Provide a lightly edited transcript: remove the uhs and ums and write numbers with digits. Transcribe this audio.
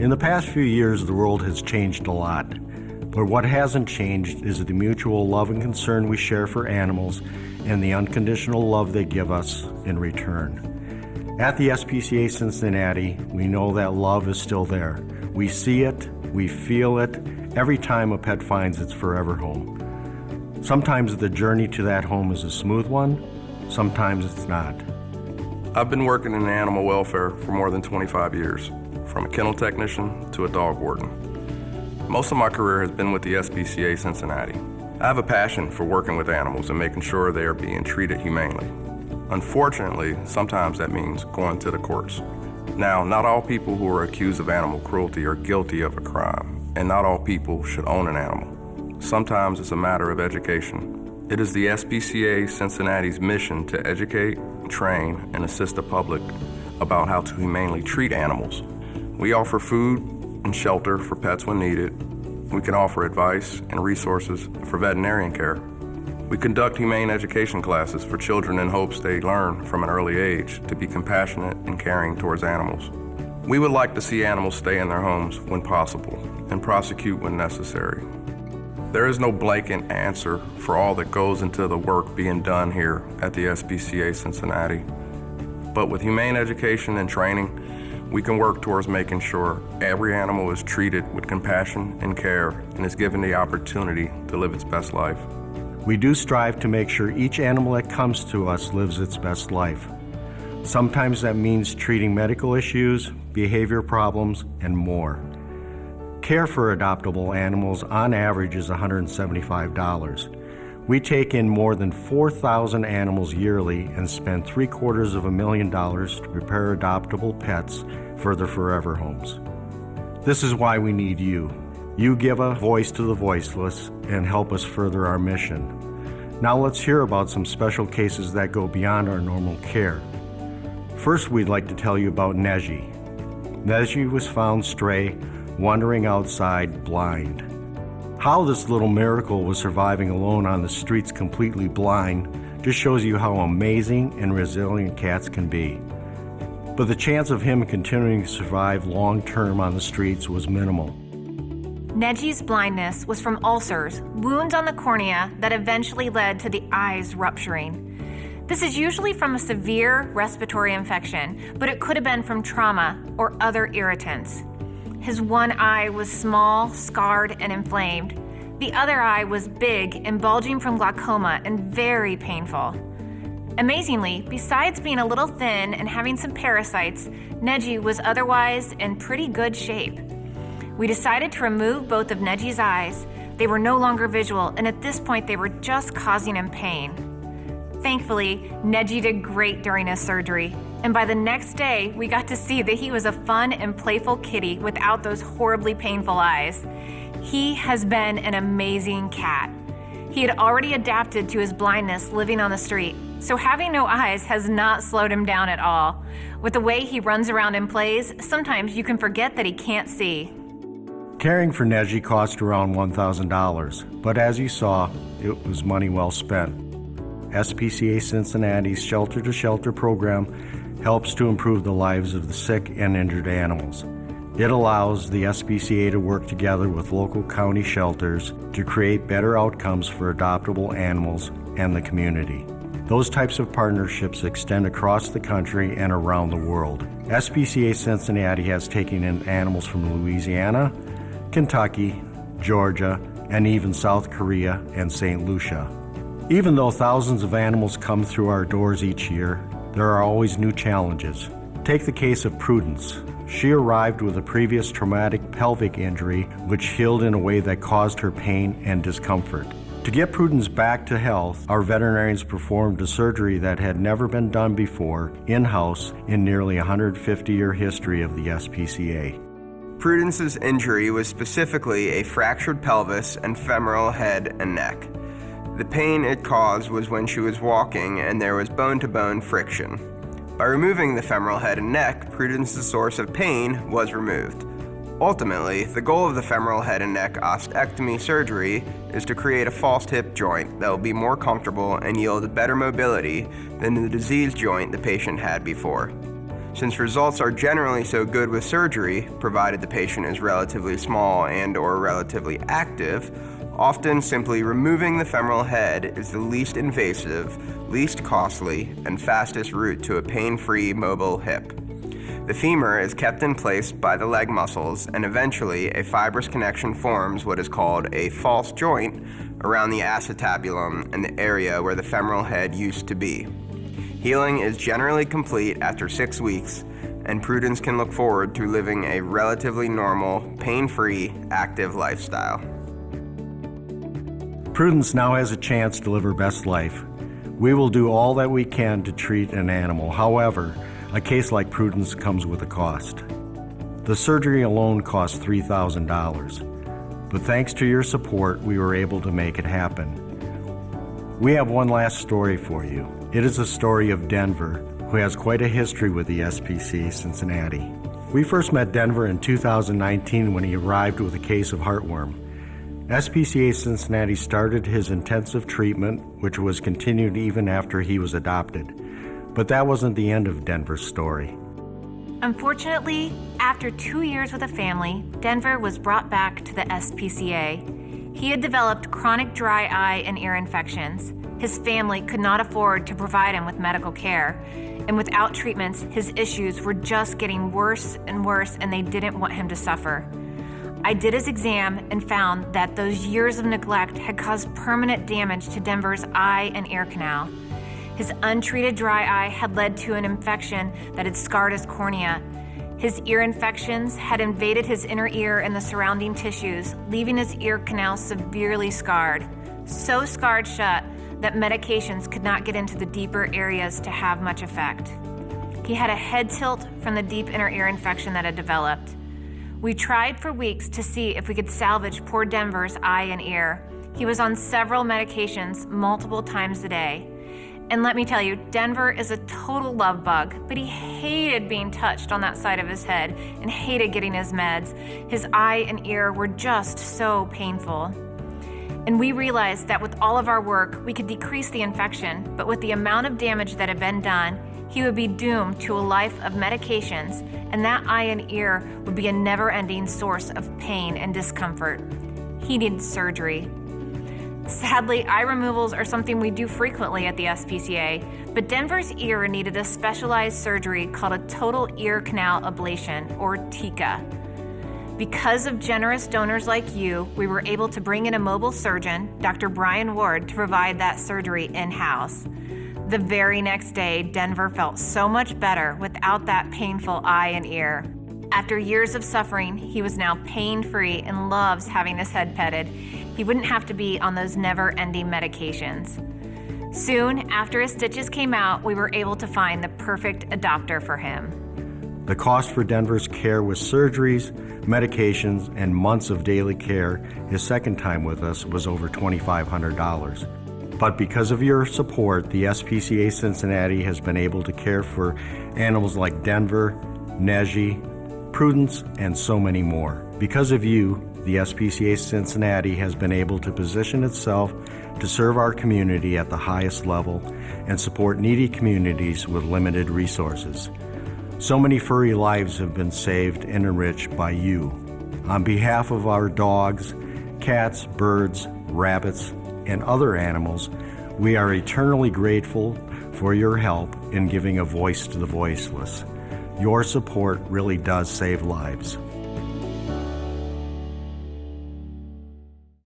In the past few years, the world has changed a lot. But what hasn't changed is the mutual love and concern we share for animals and the unconditional love they give us in return. At the SPCA Cincinnati, we know that love is still there. We see it, we feel it, every time a pet finds its forever home. Sometimes the journey to that home is a smooth one, sometimes it's not. I've been working in animal welfare for more than 25 years, from a kennel technician to a dog warden. Most of my career has been with the SPCA Cincinnati. I have a passion for working with animals and making sure they are being treated humanely. Unfortunately, sometimes that means going to the courts. Now, not all people who are accused of animal cruelty are guilty of a crime, and not all people should own an animal. Sometimes it's a matter of education. It is the SPCA Cincinnati's mission to educate, train, and assist the public about how to humanely treat animals. We offer food and shelter for pets when needed. We can offer advice and resources for veterinarian care. We conduct humane education classes for children in hopes they learn from an early age to be compassionate and caring towards animals. We would like to see animals stay in their homes when possible and prosecute when necessary. There is no blanket answer for all that goes into the work being done here at the SPCA Cincinnati. But with humane education and training, we can work towards making sure every animal is treated with compassion and care and is given the opportunity to live its best life. We do strive to make sure each animal that comes to us lives its best life. Sometimes that means treating medical issues, behavior problems, and more. Care for adoptable animals on average is $175. We take in more than 4,000 animals yearly and spend $750,000 to prepare adoptable pets for their forever homes. This is why we need you. You give a voice to the voiceless and help us further our mission. Now let's hear about some special cases that go beyond our normal care. First, we'd like to tell you about Neji. Neji was found stray, wandering outside, blind. How this little miracle was surviving alone on the streets completely blind just shows you how amazing and resilient cats can be. But the chance of him continuing to survive long-term on the streets was minimal. Neji's blindness was from ulcers, wounds on the cornea that eventually led to the eyes rupturing. This is usually from a severe respiratory infection, but it could have been from trauma or other irritants. His one eye was small, scarred, and inflamed. The other eye was big and bulging from glaucoma and very painful. Amazingly, besides being a little thin and having some parasites, Neji was otherwise in pretty good shape. We decided to remove both of Neji's eyes. They were no longer visual, and at this point they were just causing him pain. Thankfully, Neji did great during his surgery, and by the next day, we got to see that he was a fun and playful kitty without those horribly painful eyes. He has been an amazing cat. He had already adapted to his blindness living on the street, so having no eyes has not slowed him down at all. With the way he runs around and plays, sometimes you can forget that he can't see. Caring for Neji cost around $1,000, but as you saw, it was money well spent. SPCA Cincinnati's Shelter to Shelter program helps to improve the lives of the sick and injured animals. It allows the SPCA to work together with local county shelters to create better outcomes for adoptable animals and the community. Those types of partnerships extend across the country and around the world. SPCA Cincinnati has taken in animals from Louisiana, Kentucky, Georgia, and even South Korea and St. Lucia. Even though thousands of animals come through our doors each year, there are always new challenges. Take the case of Prudence. She arrived with a previous traumatic pelvic injury which healed in a way that caused her pain and discomfort. To get Prudence back to health, our veterinarians performed a surgery that had never been done before in-house in nearly 150-year history of the SPCA. Prudence's injury was specifically a fractured pelvis and femoral head and neck. The pain it caused was when she was walking and there was bone-to-bone friction. By removing the femoral head and neck, Prudence's source of pain was removed. Ultimately, the goal of the femoral head and neck ostectomy surgery is to create a false hip joint that will be more comfortable and yield better mobility than the diseased joint the patient had before. Since results are generally so good with surgery, provided the patient is relatively small and/or relatively active, often simply removing the femoral head is the least invasive, least costly, and fastest route to a pain-free mobile hip. The femur is kept in place by the leg muscles, and eventually a fibrous connection forms what is called a false joint around the acetabulum and the area where the femoral head used to be. Healing is generally complete after 6 weeks, and Prudence can look forward to living a relatively normal, pain-free, active lifestyle. Prudence now has a chance to live her best life. We will do all that we can to treat an animal. However, a case like Prudence comes with a cost. The surgery alone cost $3,000, but thanks to your support, we were able to make it happen. We have one last story for you. It is a story of Denver, who has quite a history with the SPCA Cincinnati. We first met Denver in 2019 when he arrived with a case of heartworm. SPCA Cincinnati started his intensive treatment, which was continued even after he was adopted. But that wasn't the end of Denver's story. Unfortunately, after 2 years with a family, Denver was brought back to the SPCA. He had developed chronic dry eye and ear infections. His family could not afford to provide him with medical care, and without treatments, his issues were just getting worse and worse, and they didn't want him to suffer. I did his exam and found that those years of neglect had caused permanent damage to Denver's eye and ear canal. His untreated dry eye had led to an infection that had scarred his cornea. His ear infections had invaded his inner ear and the surrounding tissues, leaving his ear canal severely scarred. So scarred shut that medications could not get into the deeper areas to have much effect. He had a head tilt from the deep inner ear infection that had developed. We tried for weeks to see if we could salvage poor Denver's eye and ear. He was on several medications multiple times a day. And let me tell you, Denver is a total love bug, but he hated being touched on that side of his head and hated getting his meds. His eye and ear were just so painful. And we realized that with all of our work, we could decrease the infection, but with the amount of damage that had been done, he would be doomed to a life of medications, and that eye and ear would be a never-ending source of pain and discomfort. He needed surgery. Sadly, eye removals are something we do frequently at the SPCA, but Denver's ear needed a specialized surgery called a total ear canal ablation, or TICA. Because of generous donors like you, we were able to bring in a mobile surgeon, Dr. Brian Ward, to provide that surgery in-house. The very next day, Denver felt so much better without that painful eye and ear. After years of suffering, he was now pain-free and loves having his head petted. He wouldn't have to be on those never-ending medications. Soon after his stitches came out, we were able to find the perfect adopter for him. The cost for Denver's care with surgeries, medications, and months of daily care his second time with us was over $2,500. But because of your support, the SPCA Cincinnati has been able to care for animals like Denver, Neji, Prudence, and so many more. Because of you, the SPCA Cincinnati has been able to position itself to serve our community at the highest level and support needy communities with limited resources. So many furry lives have been saved and enriched by you. On behalf of our dogs, cats, birds, rabbits, and other animals, we are eternally grateful for your help in giving a voice to the voiceless. Your support really does save lives.